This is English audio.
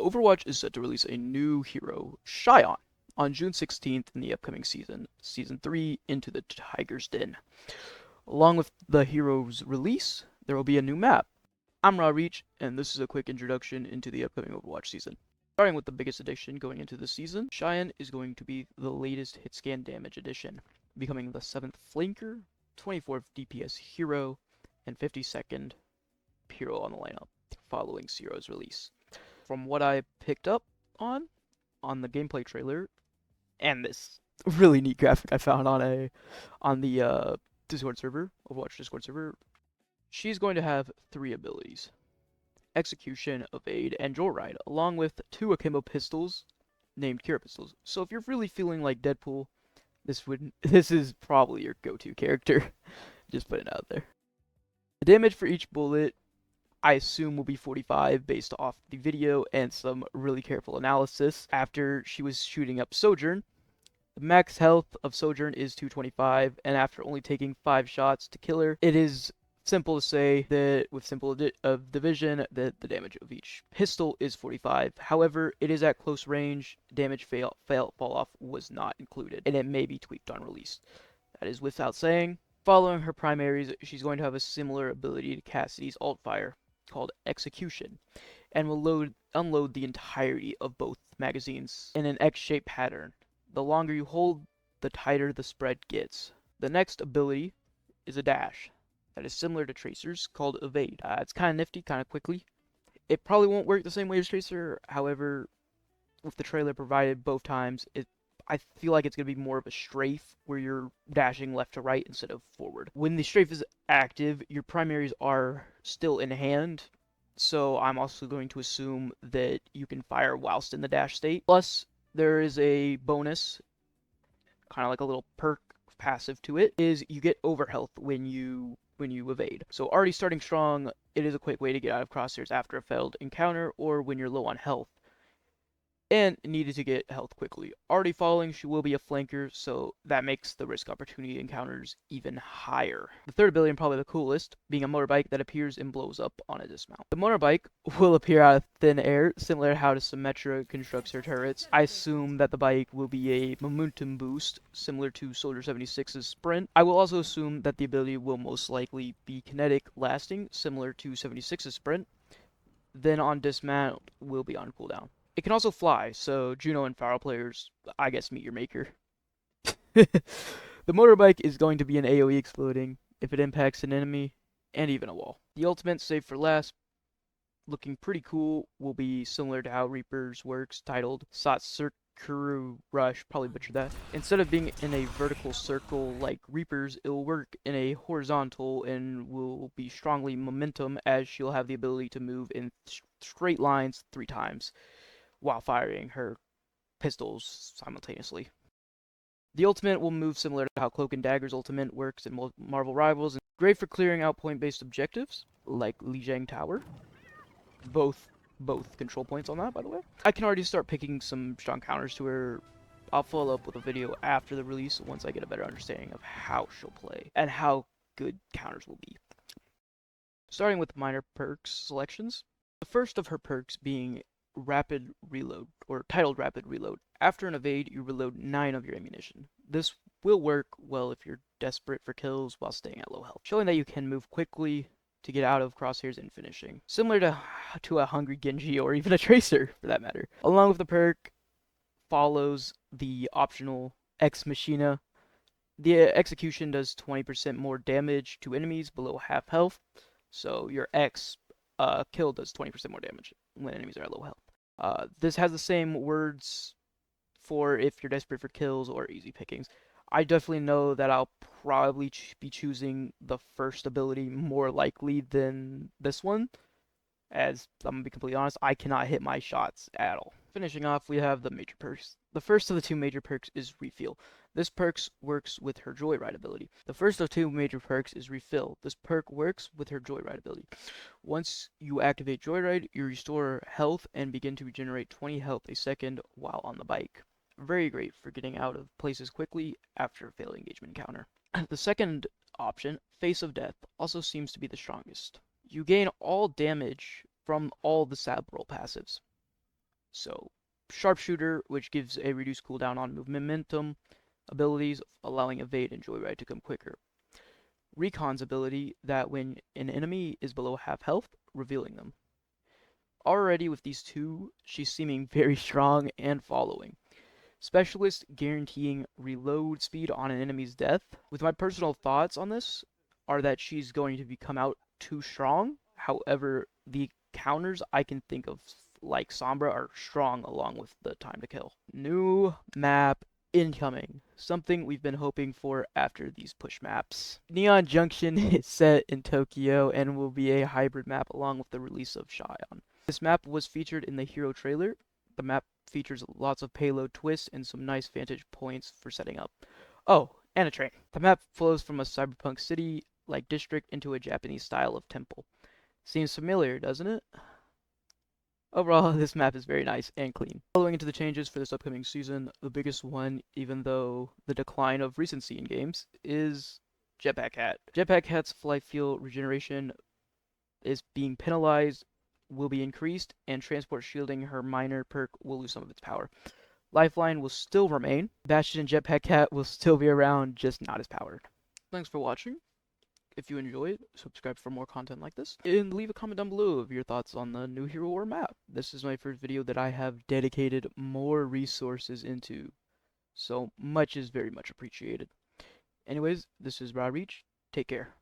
Overwatch is set to release a new hero, Sihon, on June 16th in the upcoming season, Season 3, Into the Tiger's Den. Along with the hero's release, there will be a new map. I'm Raw Reach, and this is a quick introduction into the upcoming Overwatch season. Starting with the biggest addition going into this season, Sihon is going to be the latest hit scan damage addition, becoming the 7th flanker, 24th DPS hero, and 52nd hero on the lineup, following Zero's release. From what I picked up on the gameplay trailer, and this really neat graphic I found on the Discord server, Overwatch Discord server, she's going to have 3 abilities: Execution, Evade, and Joyride, along with 2 akimbo pistols named Cure pistols. So if you're really feeling like Deadpool, this is probably your go-to character. Just putting it out there. The damage for each bullet, I assume, will be 45 based off the video and some really careful analysis after she was shooting up Sojourn. The max health of Sojourn is 225, and after only taking 5 shots to kill her, it is simple to say that with simple division that the damage of each pistol is 45. However, it is at close range. Damage fall off was not included, and it may be tweaked on release. That is without saying. Following her primaries, she's going to have a similar ability to Cassidy's alt fire, called Execution, and will unload the entirety of both magazines in an X-shaped pattern. The longer you hold, the tighter the spread gets. The next ability is a dash that is similar to Tracer's, called Evade. It's kind of nifty, kind of quickly. It probably won't work the same way as Tracer, however, with the trailer provided both times, I feel like it's going to be more of a strafe where you're dashing left to right instead of forward. When the strafe is active, your primaries are still in hand, so I'm also going to assume that you can fire whilst in the dash state. Plus, there is a bonus, kind of like a little perk passive to it, is you get overhealth when you evade. So already starting strong, it is a quick way to get out of crosshairs after a failed encounter or when you're low on health and needed to get health quickly. Already falling, she will be a flanker, so that makes the risk opportunity encounters even higher. The third ability, and probably the coolest, being a motorbike that appears and blows up on a dismount. The motorbike will appear out of thin air, similar to how Symmetra constructs her turrets. I assume that the bike will be a momentum boost, similar to Soldier 76's sprint. I will also assume that the ability will most likely be kinetic lasting, similar to 76's sprint. Then on dismount, will be on cooldown. It can also fly, so Juno and Pharaoh players, I guess, meet your maker. The motorbike is going to be an AoE exploding if it impacts an enemy and even a wall. The ultimate, save for last, looking pretty cool, will be similar to how Reaper's works, titled Satsukuru Rush, probably butchered that. Instead of being in a vertical circle like Reaper's, it'll work in a horizontal and will be strongly momentum, as she'll have the ability to move in straight lines 3 times while firing her pistols simultaneously. The ultimate will move similar to how Cloak and Dagger's ultimate works in Marvel Rivals, and great for clearing out point-based objectives, like Lijiang Tower. Both control points on that, by the way. I can already start picking some strong counters to her. I'll follow up with a video after the release once I get a better understanding of how she'll play, and how good counters will be. Starting with minor perks selections. The first of her perks being Rapid Reload, or titled Rapid Reload. After an evade, you reload 9 of your ammunition. This will work well if you're desperate for kills while staying at low health, showing that you can move quickly to get out of crosshairs and finishing. Similar to a Hungry Genji or even a Tracer, for that matter. Along with the perk follows the optional Ex Machina. The execution does 20% more damage to enemies below half health, so your X kill does 20% more damage when enemies are at low health. This has the same words for if you're desperate for kills or easy pickings. I definitely know that I'll probably be choosing the first ability more likely than this one, as I'm gonna be completely honest, I cannot hit my shots at all. Finishing off, we have the major perks. The first of the 2 major perks is Refill. This perk works with her Joyride ability. The first of 2 major perks is Refill. This perk works with her Joyride ability. Once you activate Joyride, you restore health and begin to regenerate 20 health a second while on the bike. Very great for getting out of places quickly after a failed engagement encounter. The second option, Face of Death, also seems to be the strongest. You gain all damage from all the sab roll passives. So, Sharpshooter, which gives a reduced cooldown on momentum abilities, allowing Evade and Joyride to come quicker. Recon's ability, that when an enemy is below half health, revealing them. Already with these two, she's seeming very strong and following. Specialist, guaranteeing reload speed on an enemy's death. With my personal thoughts on this are that she's going to become out too strong. However, the counters I can think of, like Sombra, are strong along with the time to kill. New map incoming. Something we've been hoping for after these push maps. Neon Junction is set in Tokyo and will be a hybrid map along with the release of Sihon. This map was featured in the hero trailer. The map features lots of payload twists and some nice vantage points for setting up. Oh, and a train. The map flows from a cyberpunk city-like district into a Japanese style of temple. Seems familiar, doesn't it? Overall, this map is very nice and clean. Following into the changes for this upcoming season, the biggest one, even though the decline of recency in games, is Jetpack Hat. Jetpack Hat's flight fuel regeneration is being penalized, will be increased, and transport shielding, her minor perk, will lose some of its power. Lifeline will still remain. Bastion and Jetpack Cat will still be around, just not as powered. Thanks for watching. If you enjoyed, subscribe for more content like this, and leave a comment down below of your thoughts on the new hero or map. This is my first video that I have dedicated more resources into, so much is very much appreciated. Anyways, this is Raw Reach. Take care.